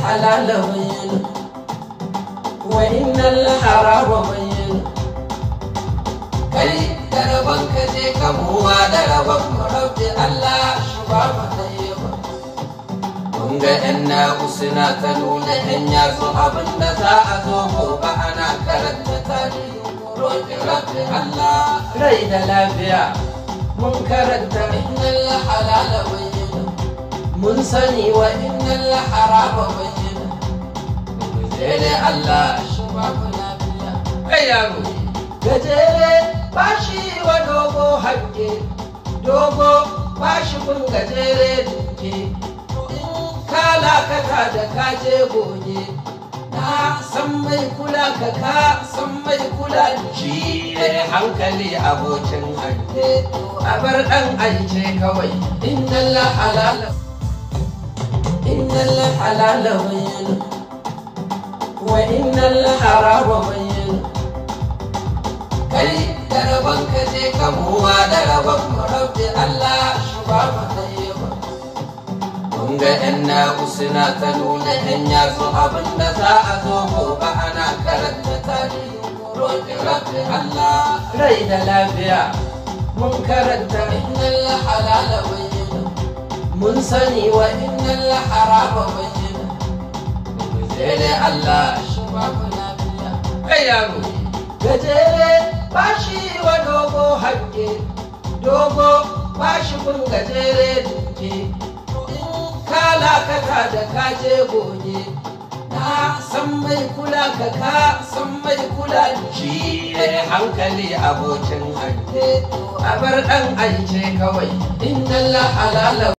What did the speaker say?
الحلال بين وإن الحرام بين كي دربك جيكم هو دربك رب الله شباب طيبا kunga ina usina ta nuna hanya su abin da za a zo gobe ana karanta tarihin roƙi rabbi Allah rai da lafiya mun karanta innal halala bayyana mun sani wa innal harama bayyana gajere Allah shi babu lafiya kai yaro gajere ba shi wa dogo hange dogo ba shi kun gajere duke kala kaka da kaje goge na san mai kula ka san mai kula shi hankali abokin hange a bar dan ance kawai innal halala bayyana wa innal harama bayyana kai daraban ka je kamuwa daraban rabbi Allah shubaba tayyiba kunga ina usina ta nuna hanya su abin da za a zo gobe ana karanta tarihin roƙi rabbi Allah rai da lafiya mun karanta innal halala bayyana mun sani wa innal harama bayyana gajere Allah shi babu lafiya kai yaro gajere ba shi wa dogo hange dogo ba shi kun gajere duke kala kaka da kaje goge na san mai kula ka san mai kula shi hankali abokin hange a bar dan ance kawai innal halala